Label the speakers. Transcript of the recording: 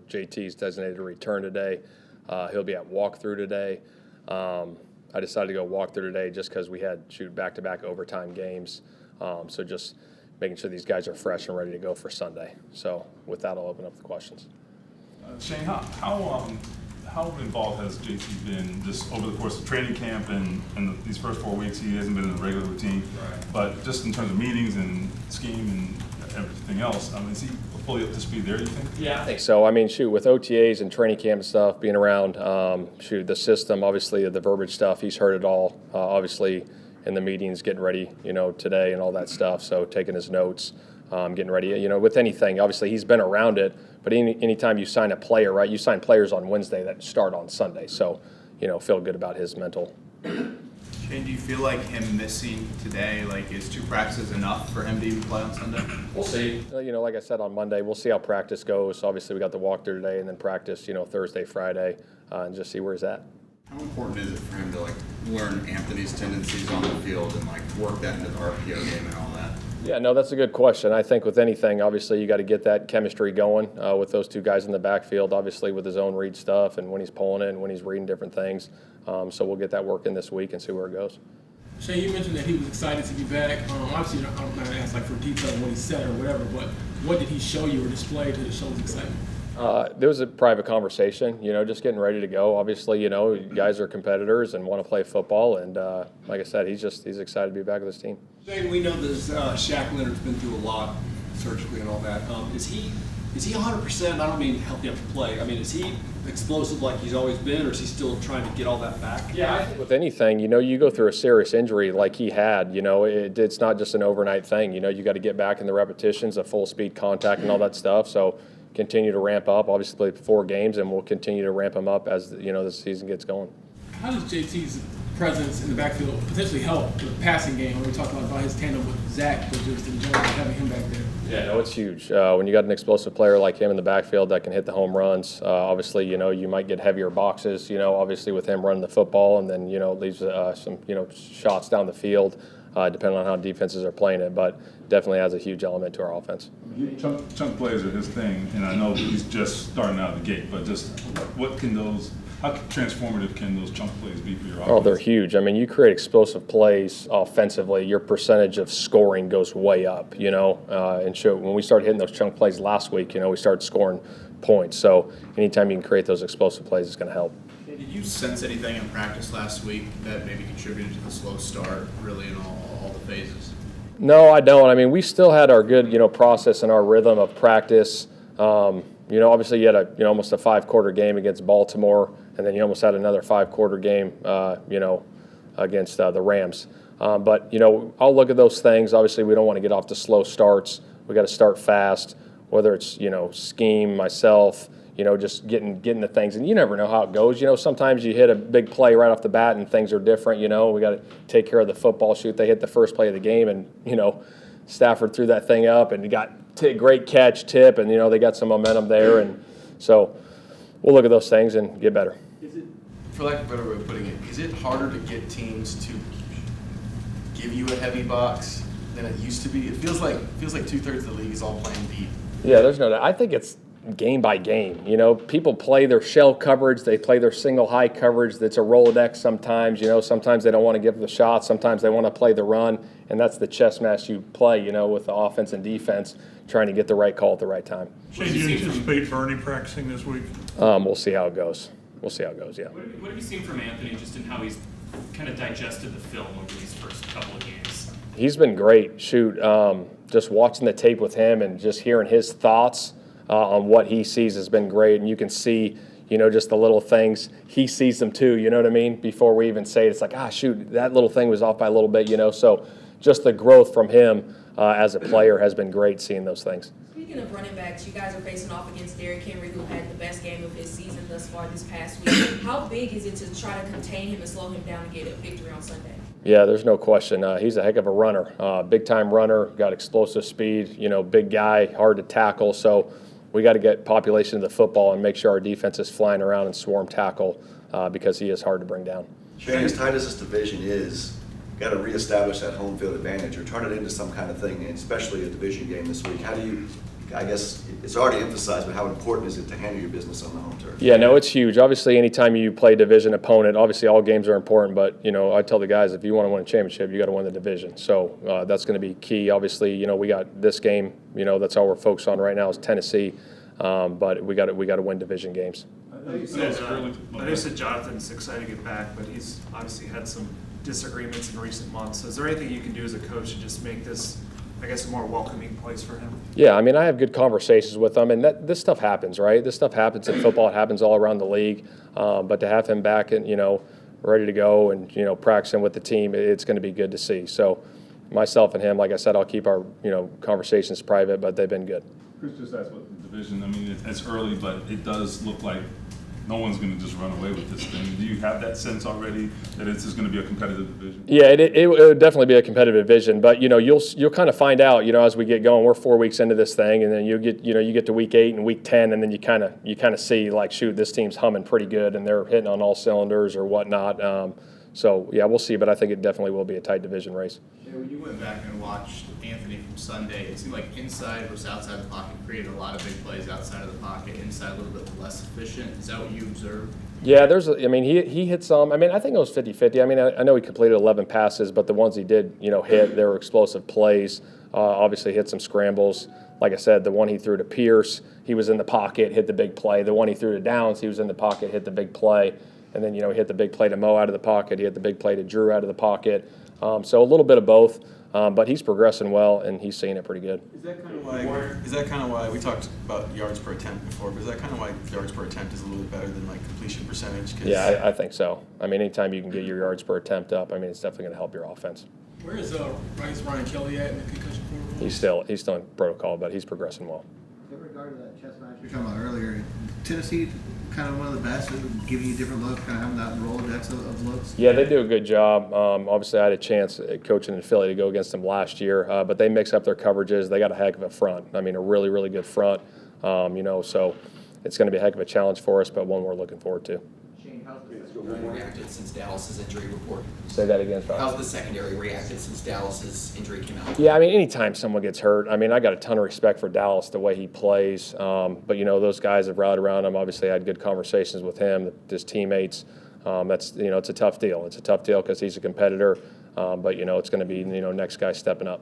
Speaker 1: JT's designated to return today. He'll be at walkthrough today. I decided to go walkthrough today just because we had back-to-back overtime games. So just making sure these guys are fresh and ready to go for Sunday. So with that, I'll open up the questions.
Speaker 2: Shane, how involved has JT been just over the course of training camp and these first 4 weeks? He hasn't been in the regular routine, right. But just in terms of meetings and scheme and everything else, is he fully up to speed there, you think?
Speaker 1: Yeah, I think so. With OTAs and training camp and stuff, being around, the system, obviously the verbiage stuff, he's heard it all, obviously in the meetings, getting ready, today and all that stuff. So taking his notes, getting ready, with anything. Obviously, he's been around it, but anytime you sign a player, right, you sign players on Wednesday that start on Sunday. So, feel good about his mental.
Speaker 3: Shane, do you feel like him missing today, is 2 practices enough for him to even play on Sunday?
Speaker 1: We'll see. Like I said on Monday, we'll see how practice goes. Obviously, we got the walkthrough today and then practice, Thursday, Friday, and just see where he's at.
Speaker 4: How important is it for him to learn Anthony's tendencies on the field and work that into the RPO game and all that?
Speaker 1: Yeah, no, that's a good question. I think with anything, obviously, you got to get that chemistry going with those 2 guys in the backfield, obviously with his own read stuff and when he's pulling it and when he's reading different things. So we'll get that working this week and see where it goes.
Speaker 5: Shane, you mentioned that he was excited to be back. Obviously, I'm not going to ask for detail on what he said or whatever, but what did he show you or display to show his excitement?
Speaker 1: There was a private conversation, just getting ready to go. Obviously, you guys are competitors and want to play football. And like I said, he's excited to be back with his team.
Speaker 6: Shane, we know that Shaq Leonard's been through a lot surgically and all that. Is he 100%? I don't mean healthy enough to play. Is he explosive like he's always been, or is he still trying to get all that back?
Speaker 1: Yeah, I think with anything, you go through a serious injury like he had, it's not just an overnight thing. You got to get back in the repetitions of full speed contact and all that stuff. So continue to ramp up. Obviously, played 4 games, and we'll continue to ramp him up as the season gets going.
Speaker 5: How does JT's presence in the backfield potentially help the passing game? When we talk about his tandem with Zach, but just in general having him back there.
Speaker 1: Yeah, no, it's huge. When you got an explosive player like him in the backfield that can hit the home runs, obviously, you might get heavier boxes, obviously with him running the football, and then, leaves some, shots down the field, depending on how defenses are playing it, but definitely has a huge element to our offense.
Speaker 2: Chunk plays are his thing, and I know he's just starting out of the gate, but just how transformative can those chunk plays be for your offense?
Speaker 1: Oh, they're huge. You create explosive plays offensively, your percentage of scoring goes way up, and when we started hitting those chunk plays last week, we started scoring points. So anytime you can create those explosive plays, it's going to help.
Speaker 3: Did you sense anything in practice last week that maybe contributed to the slow start, really, in all the phases?
Speaker 1: No, I don't. We still had our good, process and our rhythm of practice. Obviously you had almost a 5-quarter game against Baltimore, and then you almost had another 5-quarter game, against the Rams. But I'll look at those things. Obviously, we don't want to get off to slow starts. We got to start fast, whether it's, scheme, myself, just getting the things. And you never know how it goes. Sometimes you hit a big play right off the bat and things are different. We got to take care of the football. Shoot, they hit the first play of the game, and, Stafford threw that thing up, and he got great catch, tip, and, they got some momentum there. And so we'll look at those things and get better.
Speaker 7: Is it, for lack of a better way of putting it, is it harder to get teams to give you a heavy box than it used to be? It feels like 2/3 of the league is all playing deep.
Speaker 1: Yeah, there's no doubt. I think it's game by game. People play their shell coverage, they play their single high coverage that's a Rolodex sometimes. Sometimes they don't want to give the shot, sometimes they want to play the run, and that's the chess match you play, with the offense and defense, trying to get the right call at the right time.
Speaker 8: Shane, do you anticipate Bernie practicing this week?
Speaker 1: We'll see how it goes. Yeah.
Speaker 9: What have you seen from Anthony just in how he's kind of digested the film over these first couple of games?
Speaker 1: He's been great. Just watching the tape with him and just hearing his thoughts on what he sees has been great. And you can see, just the little things. He sees them too, you know what I mean? Before we even say it, it's like, that little thing was off by a little bit, So just the growth from him as a player has been great, seeing those things.
Speaker 10: Speaking of running backs, you guys are facing off against Derrick Henry, who had the best game of his season thus far this past week. How big is it to try to contain him and slow him down to get a victory on Sunday?
Speaker 1: Yeah, there's no question. He's a heck of a runner, big-time runner, got explosive speed, big guy, hard to tackle. So we got to get population of the football and make sure our defense is flying around and swarm tackle because he is hard to bring down.
Speaker 11: Shane, as tight as this division is, got to reestablish that home field advantage or turn it into some kind of thing, and especially a division game this week. How do you I guess it's already emphasized, but how important is it to handle your business on the home turf?
Speaker 1: Yeah, no, it's huge. Obviously, anytime you play a division opponent, obviously all games are important, but, I tell the guys, if you want to win a championship, you got to win the division. So that's going to be key. Obviously, we got this game, that's all we're focused on right now is Tennessee, but we got to win division games.
Speaker 12: I know you said Jonathan's excited to get back, but he's obviously had some disagreements in recent months. So is there anything you can do as a coach to just make this, I guess, a more welcoming place for him?
Speaker 1: Yeah, I mean, I have good conversations with him, and this stuff happens, right? This stuff happens in football. It happens all around the league. But to have him back and, ready to go and, practicing with the team, it's going to be good to see. So myself and him, like I said, I'll keep our, conversations private, but they've been good.
Speaker 2: Chris just asked about the division. I mean, it's early, but it does look like no one's going to just run away with this thing. Do you have that sense already that it's just going to be a competitive division?
Speaker 1: Yeah, it would definitely be a competitive division, but you'll kind of find out, as we get going. We're 4 weeks into this thing, and then you get to week 8 and week 10, and then you kind of see like, shoot, this team's humming pretty good, and they're hitting on all cylinders or whatnot. So yeah, we'll see, but I think it definitely will be a tight division race.
Speaker 3: When you went back and watched Anthony from Sunday, it seemed like inside versus outside the pocket created a lot of big plays. Outside of the pocket, inside a little bit less efficient. Is that what you observed?
Speaker 1: Yeah, he hit some. I mean, I think it was 50-50. I mean, I know he completed 11 passes, but the ones he did, hit, they were explosive plays. Obviously hit some scrambles. Like I said, the one he threw to Pierce, he was in the pocket, hit the big play. The one he threw to Downs, he was in the pocket, hit the big play. And then, he hit the big play to Mo out of the pocket. He hit the big play to Drew out of the pocket. So a little bit of both, but he's progressing well, and he's seeing it pretty good.
Speaker 13: Is that kind of why we talked about yards per attempt before? But is that kind of why yards per attempt is a little bit better than like completion percentage?
Speaker 1: Yeah, I think so. I mean, anytime you can get your yards per attempt up, I mean, it's definitely going to help your offense.
Speaker 5: Where is Ryan Kelly at in the concussion protocol?
Speaker 1: He's still in protocol, but he's progressing well.
Speaker 14: In regard to that chest match you were talking about earlier, Tennessee kind of one of the best at giving you different looks, kind of having that Rolodex of looks?
Speaker 1: Yeah, they do a good job. Obviously, I had a chance coaching in Philly to go against them last year, but they mix up their coverages. They got a heck of a front. I mean, a really, really good front, so it's going to be a heck of a challenge for us, but one we're looking forward to.
Speaker 15: Shane, how's the secondary reacted since Dallas's injury report?
Speaker 1: Say that again, Fowler.
Speaker 15: How's the secondary reacted since Dallas's injury came out?
Speaker 1: Yeah, I mean, anytime someone gets hurt, I mean, I got a ton of respect for Dallas, the way he plays. But, those guys have rallied around him. Obviously, I had good conversations with him, his teammates. That's, it's a tough deal. It's a tough deal because he's a competitor. But, it's going to be, next guy stepping up.